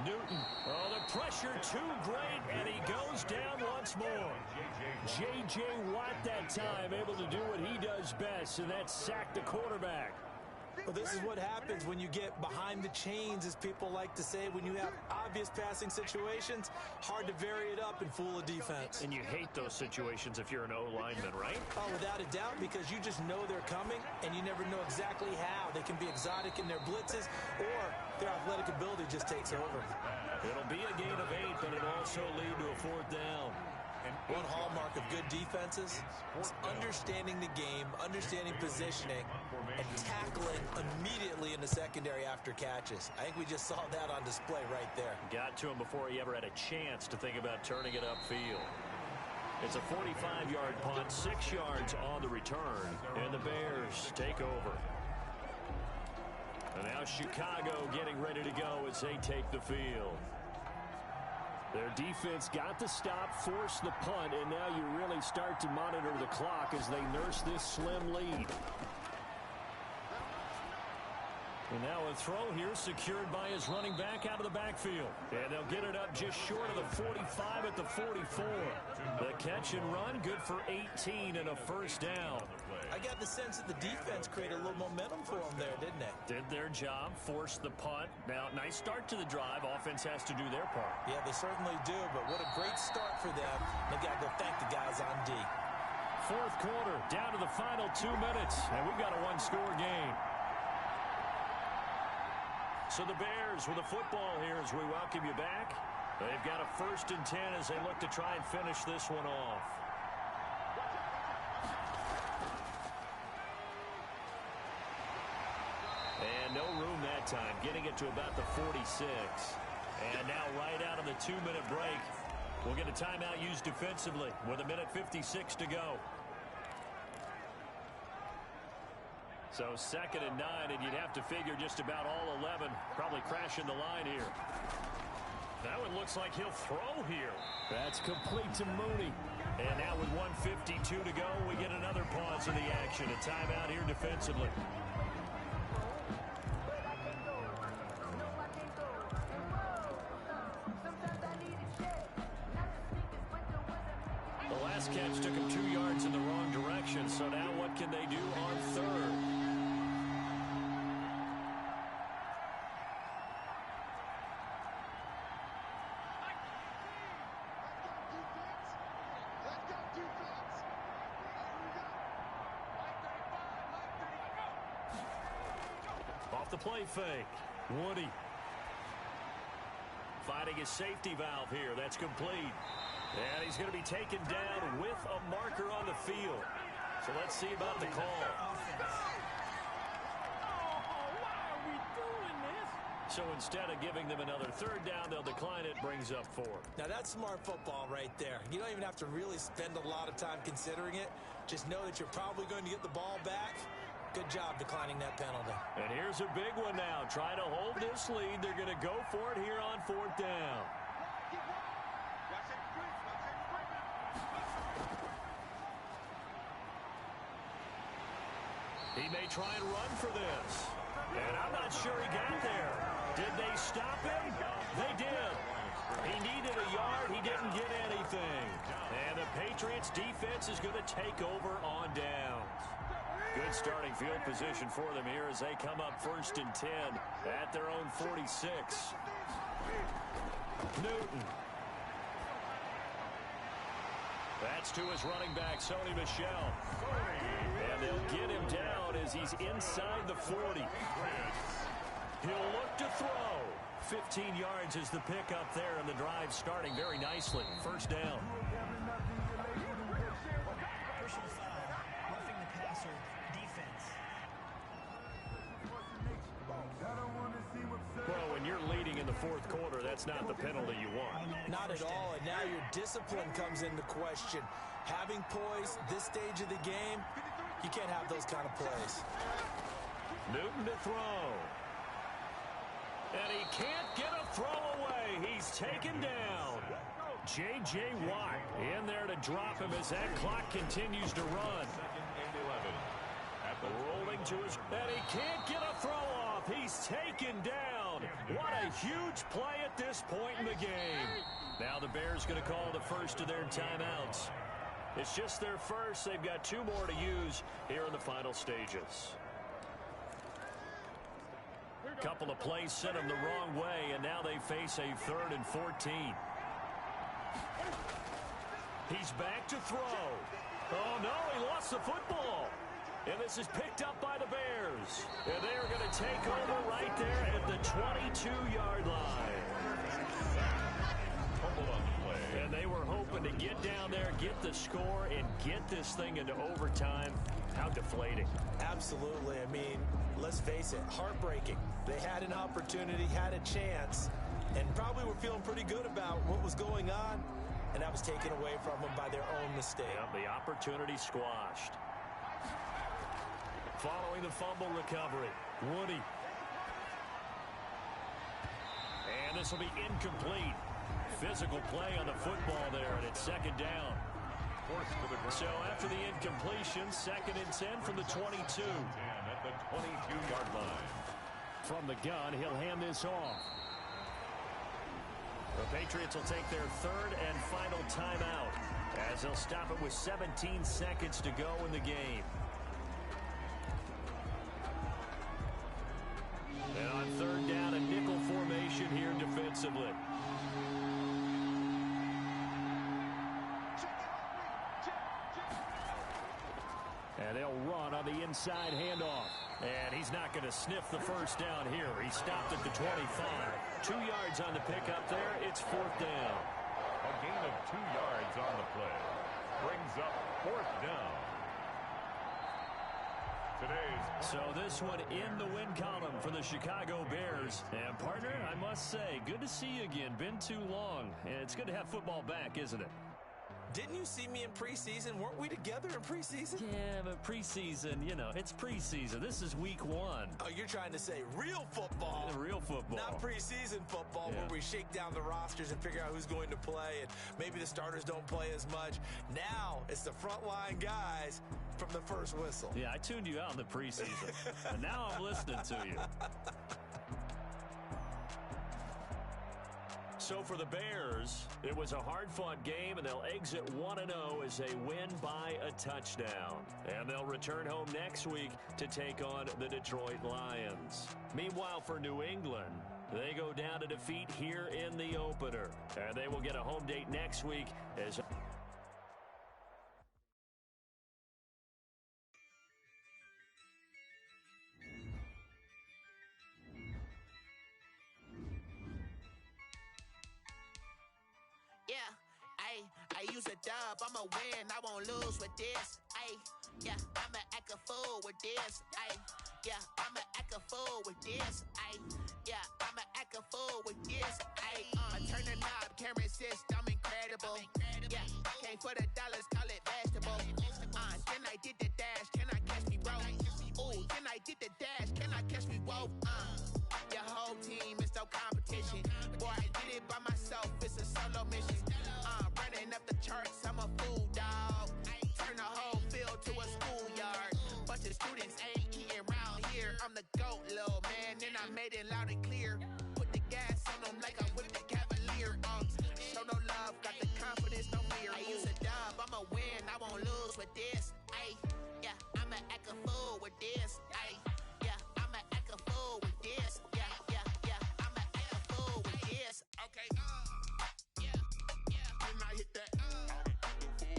Newton. Oh, the pressure too great, and he goes down once more. J.J. Watt that time able to do what he does best, and that's sack the quarterback. Well, this is what happens when you get behind the chains, as people like to say. When you have obvious passing situations, hard to vary it up and fool a defense. And you hate those situations if you're an O-lineman, right? Oh, without a doubt, because you just know they're coming, and you never know exactly how. They can be exotic in their blitzes, or their athletic ability just takes over. It'll be a gain of 8, but it'll also lead to a 4th down. One hallmark of good defenses is understanding the game, understanding positioning, and tackling immediately in the secondary after catches. I think we just saw that on display right there. Got to him before he ever had a chance to think about turning it upfield. It's a 45-yard punt, 6 yards on the return, and the Bears take over. And now Chicago getting ready to go as they take the field. Their defense got the stop, forced the punt, and now you really start to monitor the clock as they nurse this slim lead. And now a throw here secured by his running back out of the backfield. And they'll get it up just short of the 45 at the 44. The catch and run, good for 18 and a 1st down. I got the sense that the defense created a little momentum for them there, didn't they? Did their job, forced the punt. Now, nice start to the drive. Offense has to do their part. Yeah, they certainly do, but what a great start for them. They got to go thank the guys on D. 4th quarter, down to the final 2 minutes, and we've got a 1-score game. So the Bears with a football here as we welcome you back. They've got a 1st and 10 as they look to try and finish this one off. And no room that time, getting it to about the 46. And now right out of the 2-minute break, we'll get a timeout used defensively with 1:56 to go. So 2nd and 9, and you'd have to figure just about all 11 probably crashing the line here. That one looks like he'll throw here. That's complete to Mooney. And now with 1:52 to go, we get another pause in the action. A timeout here defensively. last catch took him 2 yards in the wrong direction. So now what can they do on third? Off the play fake. Woody. Finding his safety valve here. That's complete. And he's going to be taken down with a marker on the field. So let's see about the call. So instead of giving them another third down, they'll decline it. Brings up 4. Now that's smart football right there. You don't even have to really spend a lot of time considering it. Just know that you're probably going to get the ball back. Good job declining that penalty. And here's a big one now. Trying to hold this lead. They're going to go for it here on 4th down. He may try and run for this. And I'm not sure he got there. Did they stop him? They did. He needed a yard. He didn't get anything. And the Patriots defense is going to take over on downs. Good starting field position for them here as they come up 1st and 10 at their own 46. Newton. That's to his running back, Sony Michel. And they'll get him down as he's inside the 40. He'll look to throw. 15 yards is the pickup there, and the drive starting very nicely. 1st down. Personal foul, roughing the passer, defense. Well, when you're leading in the 4th quarter, that's not the penalty you want. Not at all, and now your discipline comes into question. Having poise this stage of the game, you can't have those kind of plays. Newton to throw. And he can't get a throw away. He's taken down. J.J. Watt in there to drop him as that clock continues to run. 2nd and 11. Rolling to his... And he can't get a throw off. He's taken down. What a huge play at this point in the game. Now the Bears going to call the first of their timeouts. It's just their first. They've got 2 more to use here in the final stages. Couple of plays sent them the wrong way, and now they face a 3rd and 14. He's back to throw. Oh, no, he lost the football. And this is picked up by the Bears. And they are going to take over right there at the 22-yard line. Fumble on the play. And they were hoping to get down there, get the score, and get this thing into overtime. How deflating. Absolutely. I mean, let's face it, heartbreaking. They had an opportunity, had a chance, and probably were feeling pretty good about what was going on, and that was taken away from them by their own mistake. Yeah, the opportunity squashed. Following the fumble recovery, Woody. And this will be incomplete. Physical play on the football there, and it's 2nd down. So after the incompletion, 2nd and 10 from the 22. At the 22-yard line. From the gun, he'll hand this off. The Patriots will take their 3rd and final timeout as they'll stop it with 17 seconds to go in the game. And on 3rd down, a nickel formation here defensively. And they'll run on the inside handoff. And he's not going to sniff the 1st down here. He stopped at the 25. 2 yards on the pickup there. It's 4th down. A gain of 2 yards on the play. Brings up 4th down. So this one in the win column for the Chicago Bears. And partner, I must say, good to see you again. Been too long. And it's good to have football back, isn't it? Didn't you see me in preseason? Weren't we together in preseason? Yeah, but preseason, you know, it's preseason. This is week 1. Oh, you're trying to say real football. Real football. Not preseason football where we shake down the rosters and figure out who's going to play, and maybe the starters don't play as much. Now it's the frontline guys from the first whistle. Yeah, I tuned you out in the preseason. And now I'm listening to you. so for the Bears, it was a hard-fought game, and they'll exit 1-0 as they win by a touchdown. And they'll return home next week to take on the Detroit Lions. Meanwhile, for New England, they go down to defeat here in the opener. And they will get a home date next week as... I use a dub, I'ma win, I won't lose with this. I'ma act a fool with this. I'ma act a fool with this. I'ma act a fool with this. I turn the knob, can't resist, I'm incredible. Came for the dollars, call it vegetable. Then I did the dash, can I catch me, bro? Ooh, then I did the dash, can I catch me, whoa? Your whole team is no competition. Boy, I did it by myself, it's a solo mission. Running up the charts, I'm a fool, dog. Turn the whole field to a schoolyard. Bunch of students ain't eating round here. I'm the GOAT, little man, and I made it loud and clear. Put the gas on them like I whipped the Cavalier. Show no love, got the confidence, no fear. I use a dub, I'ma win, I won't lose with this. I'ma act a fool with this. I'ma act a fool with this. I'ma act a fool with this. Okay. Then I hit that. Okay.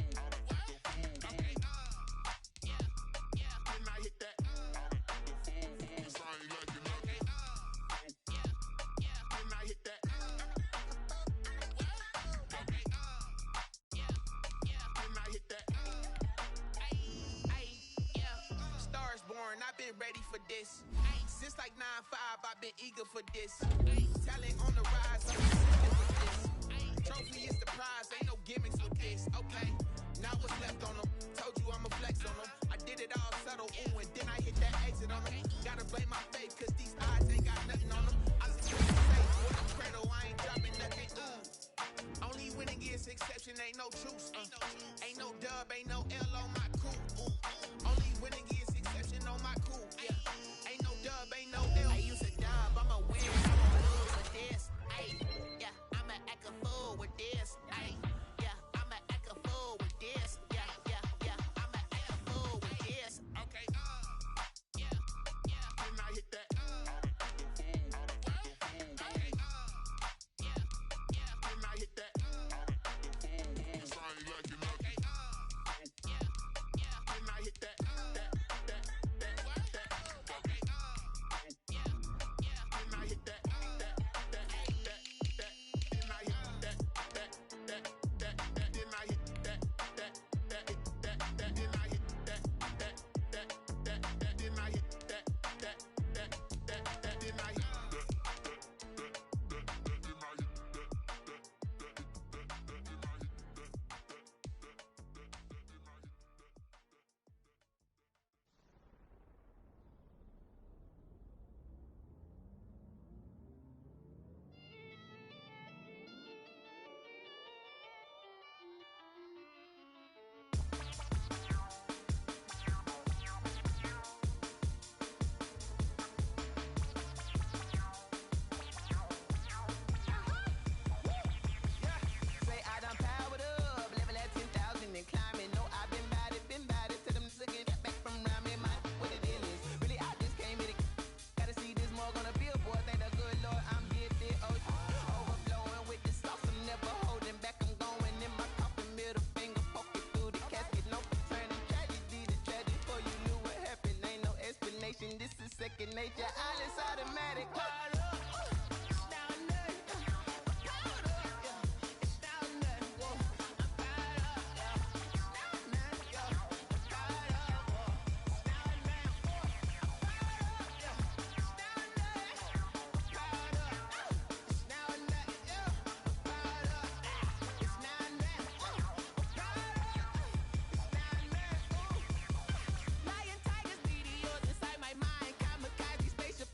Then I hit that. Cause I ain't like it. Okay. Then I hit that. Okay. Then I hit that. Stars born, I've been ready for this. Since like 9-5, I've been eager for this. Talent on the rise, I'm seeking for this. Trophy is the prize, ain't no gimmicks with this. Okay, now what's left on them? Told you I'ma flex on them. I did it all subtle, ooh, and then I hit that exit on them. Gotta blame my faith, cause these odds ain't got nothing on them. I was safe with a cradle, I ain't dropping nothing, Only winning is exception, ain't no truce. Ain't no dub, ain't no L on my crew. Only winning is exception on my crew. Ain't no dub, ain't no L. I use a dub, I'ma win, I won't lose with this. I'ma act a fool with this. I'ma act a fool with this. I'ma act a fool with this. Okay. Then I hit that. Okay. Then I hit that. Cause I ain't like it. Okay. Then I hit that. Okay. Then I hit that. Second nature, all is automatic. Lion, tigers, meteors inside my mind. Kamikaze spaceship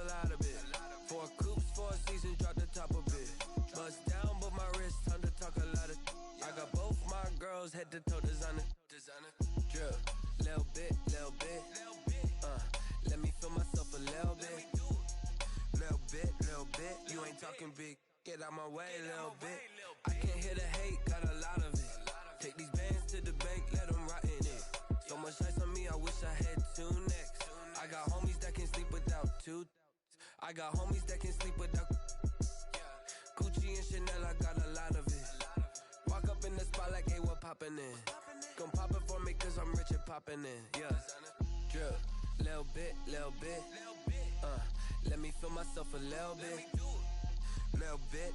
lot of it. 4 coops, 4 seasons, drop the top a bit. Bust down, but my wrist, time to talk a lot of. I got both my girls, head to toe designer. Drip, little bit. Let me feel myself a little bit. Little bit. You ain't talking big. Get out my way, little bit. I can't hear the hate, got a lot of it. Take these bands to the bank, let them rot in it. So much ice on me, I wish I had 2 necks. I got homies that can sleep without 2. I got homies that can sleep without. Gucci and Chanel, I got a lot of it. Walk up in the spot like, hey, what poppin' in? Gon' pop it for me cause I'm rich and poppin' in. Yeah, drip, little bit. Let me feel myself a little bit. Little bit.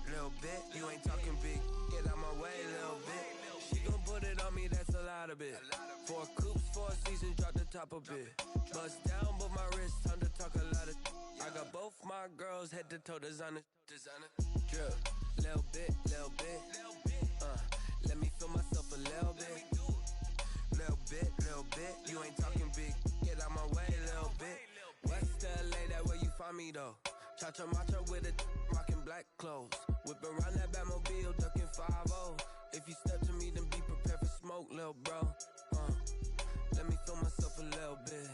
You ain't talking big. Get out my way, little bit. She gon' put it on me, that's a lot of it. 4 coops, 4 seasons, drop the top a bit. Bust down, but my wrist, time to talk a lot of. I got both my girls, head to toe designer. Drip, little bit. Let me feel myself a little bit. Little bit. You ain't talking big. Get out my way, little bit. West LA, that where you find me though. Cha-cha macha with a rockin' black clothes. Whip around that Batmobile, ducking 5-0. If you step to me, then be prepared for smoke, lil' bro. Let me feel myself a little bit.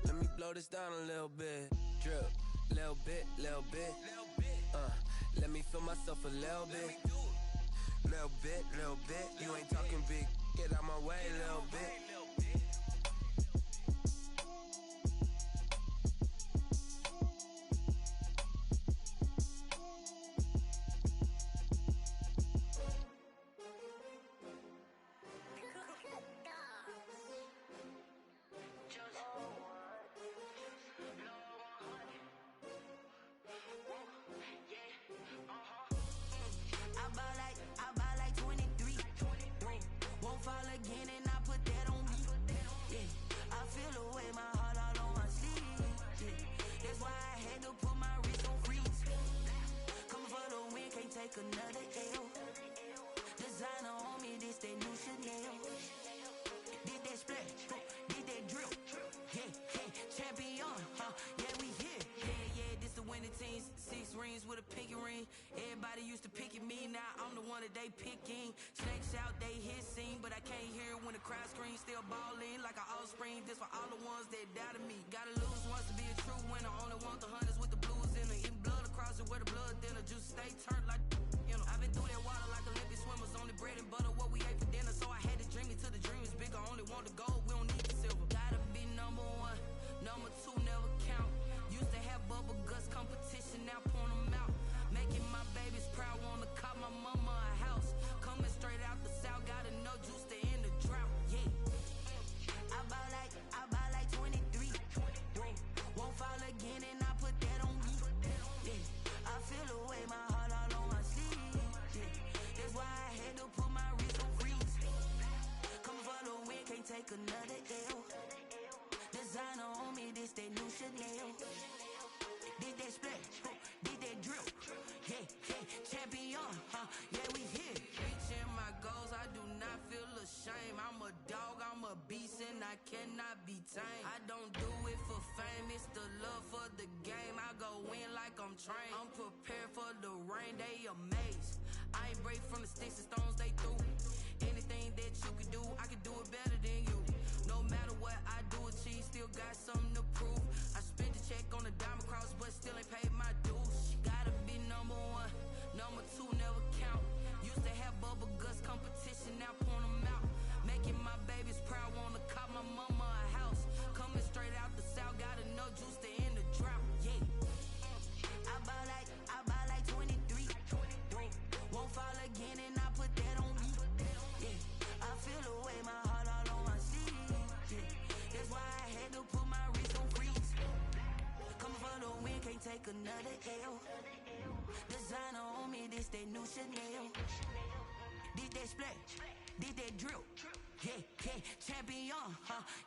Let me blow this down a little bit. Drip, little bit. Let me feel myself a little bit. Little bit. You ain't talking big. Get out my way, little bit. I buy like 23. Won't fall again and I put that on me. Yeah, I feel the way my heart all on my sleeve. Yeah, that's why I had to put my wrist on freeze. Coming for the win, can't take another L. Designer on me, this that new Chanel. Did that splash, did that drill. Yeah, champion, yeah, we here. Yeah, this the winning team. 6 rings with a pinky ring. Everybody used to pick at me, now I'm the one that they picking. Snakes out, they hit scene, but I can't hear it when the crowd screams. Still ballin' like an offspring. This for all the ones that doubted me. Gotta lose once to be a true winner. Only want the hunters with the blues in her. Eating blood across it where the blood thinner. Juice stay turned like, you know. I've been through that water like Olympic swimmers. Only bread and butter, what we ate for dinner. So I had to dream it till the dream is bigger. Only want the gold, we don't need the silver. Gotta be number 1, number 2 never count. Used to have bubble guts competition, now point them out. Making my babies proud, wanna cop my mama a house. Coming straight out the south, gotta know juice to end the drought. Yeah, I buy like 23. Won't fall again and I put that on me. Yeah, I feel the way my heart all on my sleeve. Yeah, that's why I had to put my wrist on freeze. Coming for the win, can't take another L. Designer on me, this that new Chanel. Did that splash, did that drill. Yeah, champion, yeah, we here. Reaching my goals, I do not feel ashamed. I'm a dog, I'm a beast, and I cannot be tamed. I don't do it for fame, it's the love for the game. I go in like I'm trained. I'm prepared for the rain, they amazed. I ain't break from the sticks and stones they threw. Anything that you can do, I can do it better than you. No matter what I do, achieve, still got something to prove. I spent the check on the diamond cross, but still ain't paid my dues. Gotta be number 1, number 2 never count. Used to have bubble guts competition, now point them out. Making my babies proud, wanna cop my mama a house. Coming straight out the south, gotta know juice to end the drought. Yeah, I buy like 23. Won't fall again and I put that on me. Yeah, I feel the way my heart all on my sleeve. Yeah, that's why I had to put my wrist on freeze. Coming for the win, can't take another L. Designer on me, this that new Chanel. Did that splash, did that drill. Yeah, champion,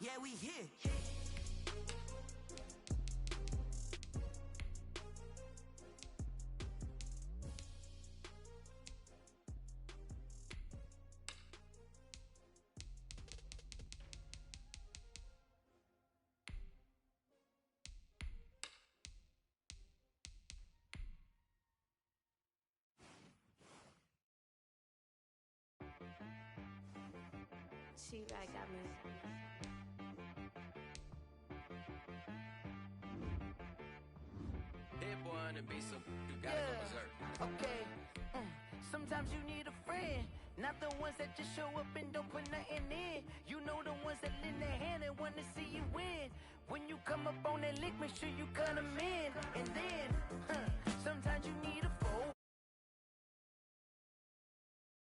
yeah, we here. T-Rag got me. Hit boy on the beat, so you gotta go berserk. Okay. Sometimes you need a friend, not the ones that just show up and don't put nothing in. You know the ones that lend their hand and want to see you win. When you come up on that lick, make sure you cut them in. And then, sometimes you need a